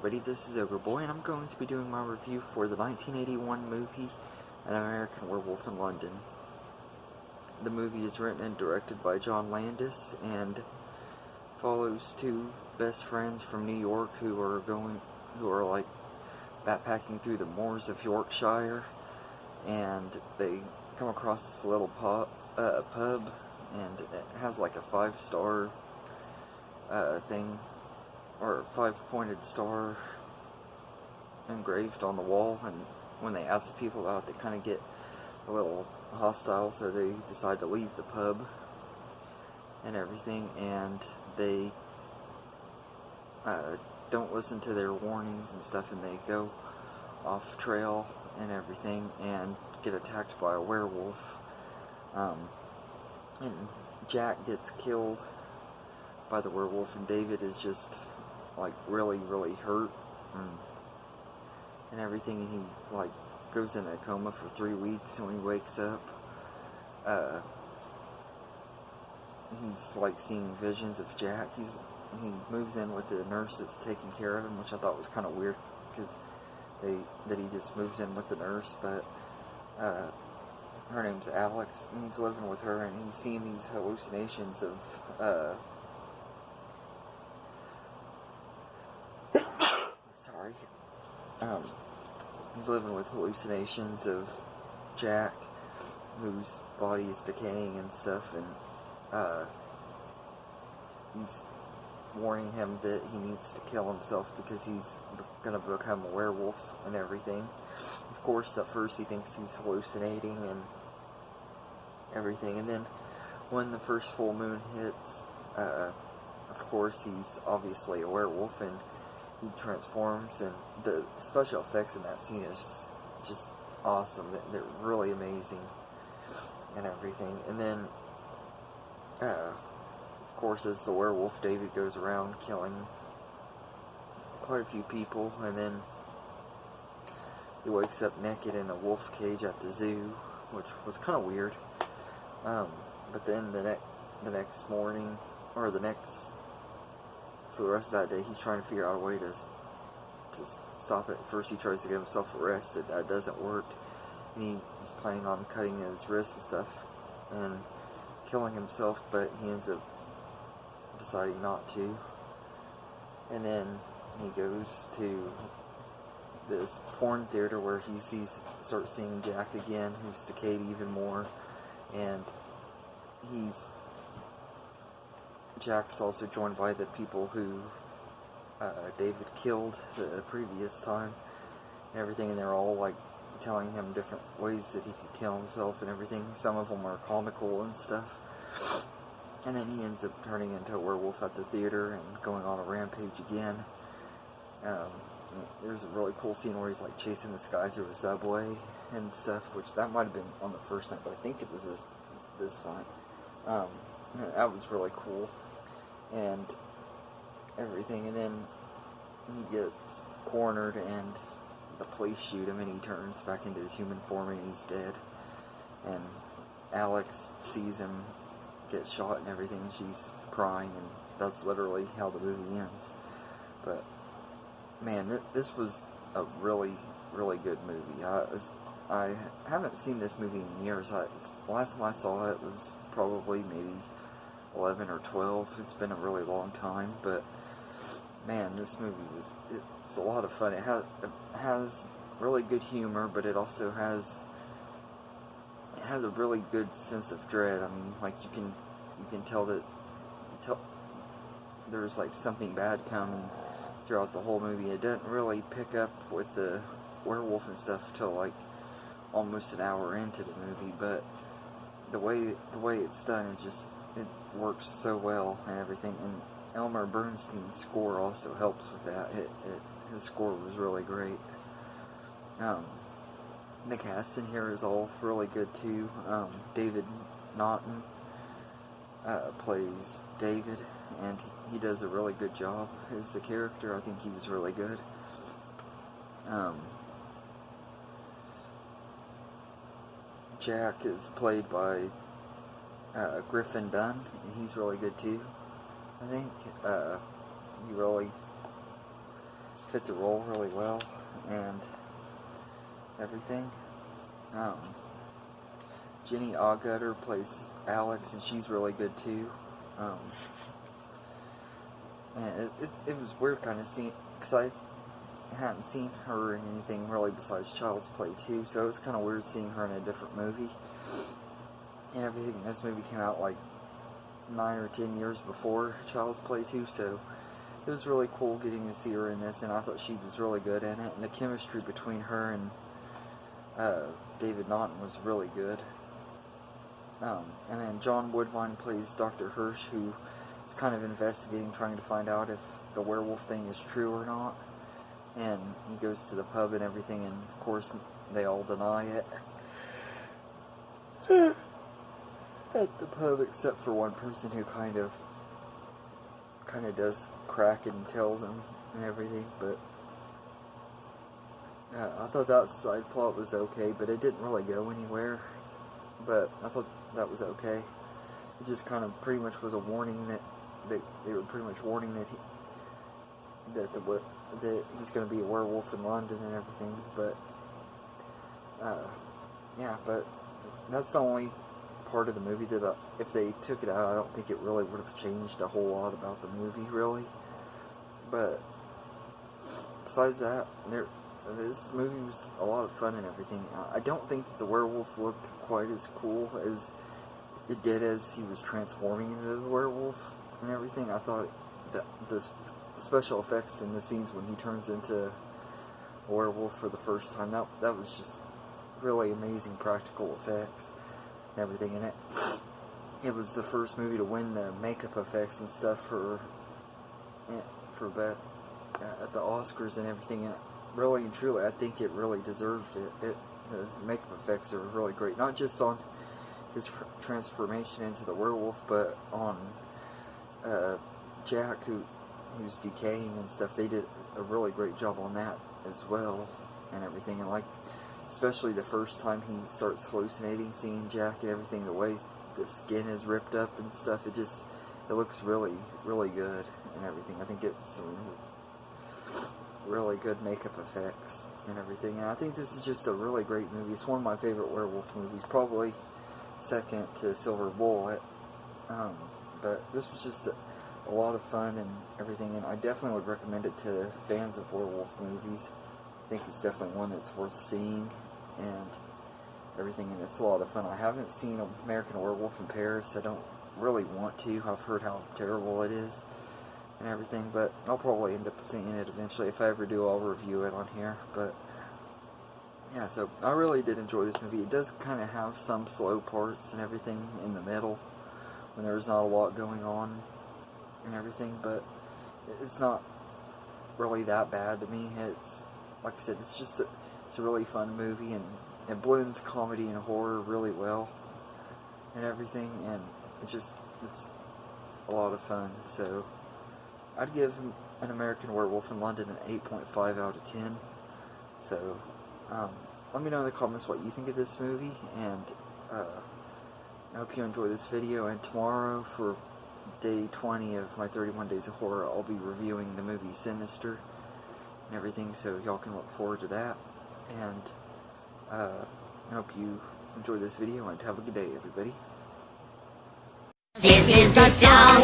everybody, this is Boy, and I'm going to be doing my review for the 1981 movie, An American Werewolf in London. The movie is written and directed by John Landis, and follows two best friends from New York who are like backpacking through the moors of Yorkshire, and they come across this little pub, and it has like a 5-star thing, or 5-pointed star engraved on the wall, and when they ask the people about it, they kind of get a little hostile, so they decide to leave the pub and everything, and they don't listen to their warnings and stuff, and they go off trail and everything, and get attacked by a werewolf, and Jack gets killed by the werewolf, and David is just like really hurt and everything, and he like goes in a coma for 3 weeks, and when he wakes up, he's like seeing visions of Jack. He moves in with the nurse that's taking care of him, which I thought was kind of weird, because he just moves in with the nurse, but her name's Alex, and he's living with her, and he's seeing these hallucinations of he's living with hallucinations of Jack, whose body is decaying and stuff, and he's warning him that he needs to kill himself because he's gonna become a werewolf and everything. Of course, at first he thinks he's hallucinating and everything, and then when the first full moon hits, of course he's obviously a werewolf, and he transforms, and the special effects in that scene is just awesome. They're really amazing and everything. And then, of course, as the werewolf, David goes around killing quite a few people, and then he wakes up naked in a wolf cage at the zoo, which was kind of weird. But then the next morning, or for the rest of that day, he's trying to figure out a way to stop it. First, he tries to get himself arrested. That doesn't work. And he's planning on cutting his wrists and stuff and killing himself, but he ends up deciding not to. And then he goes to this porn theater where he starts seeing Jack again, who's decayed even more, and Jack's also joined by the people who David killed the previous time and everything, and they're all like telling him different ways that he could kill himself and everything. Some of them are comical and stuff. And then he ends up turning into a werewolf at the theater and going on a rampage again. There's a really cool scene where he's like chasing this guy through a subway and stuff, which that might have been on the first night, but I think it was this night. That was really cool and everything, and then he gets cornered and the police shoot him, and he turns back into his human form, and he's dead, and Alex sees him get shot and everything, and she's crying, and that's literally how the movie ends. But man, this was a really good movie. I haven't seen this movie in years. The last time I saw it was probably maybe 11 or 12. It's been a really long time, but man, this movie it's a lot of fun. It has really good humor, but it also has a really good sense of dread. I mean, like you can tell there's like something bad coming throughout the whole movie. It doesn't really pick up with the werewolf and stuff till like almost an hour into the movie, but the way it's done, it works so well and everything. And Elmer Bernstein's score also helps with that. His score was really great. The cast in here is all really good too. David Naughton plays David, and he does a really good job as the character. I think he was really good. Jack is played by Griffin Dunn, and he's really good too. I think he really fit the role really well and everything. Jenny Agutter plays Alex, and she's really good too. And it was weird kind of seeing, because I hadn't seen her in anything really besides Child's Play 2, so it was kind of weird seeing her in a different movie and everything. This movie came out like 9 or 10 years before Child's Play 2, so it was really cool getting to see her in this, and I thought she was really good in it, and the chemistry between her and David Naughton was really good. And then John Woodvine plays Dr. Hirsch, who is kind of investigating, trying to find out if the werewolf thing is true or not. And he goes to the pub and everything, and of course they all deny it at the pub, except for one person who kind of does crack it and tells him and everything. But I thought that side plot was okay, but it didn't really go anywhere. But I thought that was okay. It just kind of pretty much was a warning that they were pretty much warning that he's going to be a werewolf in London and everything. But yeah, but that's the only part of the movie that if they took it out, I don't think it really would have changed a whole lot about the movie, really. But besides that, this movie was a lot of fun and everything. I don't think that the werewolf looked quite as cool as it did as he was transforming into the werewolf and everything. I thought that the special effects in the scenes when he turns into a werewolf for the first time, that was just really amazing practical effects and everything in it. It was the first movie to win the makeup effects and stuff for at the Oscars and everything, and really and truly, I think it really deserved it. The makeup effects are really great, not just on his transformation into the werewolf, but on Jack, who's decaying and stuff. They did a really great job on that as well and everything. And like, especially the first time he starts hallucinating, seeing Jack and everything, the way the skin is ripped up and stuff, it looks really, really good and everything. I think it's some really good makeup effects and everything. And I think this is just a really great movie. It's one of my favorite werewolf movies, probably second to Silver Bullet. But this was just a lot of fun and everything, and I definitely would recommend it to fans of werewolf movies. I think it's definitely one that's worth seeing and everything, and it's a lot of fun. I haven't seen American Werewolf in Paris. I don't really want to. I've heard how terrible it is and everything, but I'll probably end up seeing it eventually. If I ever do, I'll review it on here. But yeah, so I really did enjoy this movie. It does kind of have some slow parts and everything in the middle when there's not a lot going on and everything, but it's not really that bad to me. It's, like I said, it's a really fun movie, and it blends comedy and horror really well and everything, and it's a lot of fun. So I'd give An American Werewolf in London an 8.5 out of 10. So let me know in the comments what you think of this movie, and I hope you enjoy this video. And tomorrow, for day 20 of my 31 Days of Horror, I'll be reviewing the movie Sinister and everything, so y'all can look forward to that. And I hope you enjoy this video, and have a good day, everybody. This is the sound.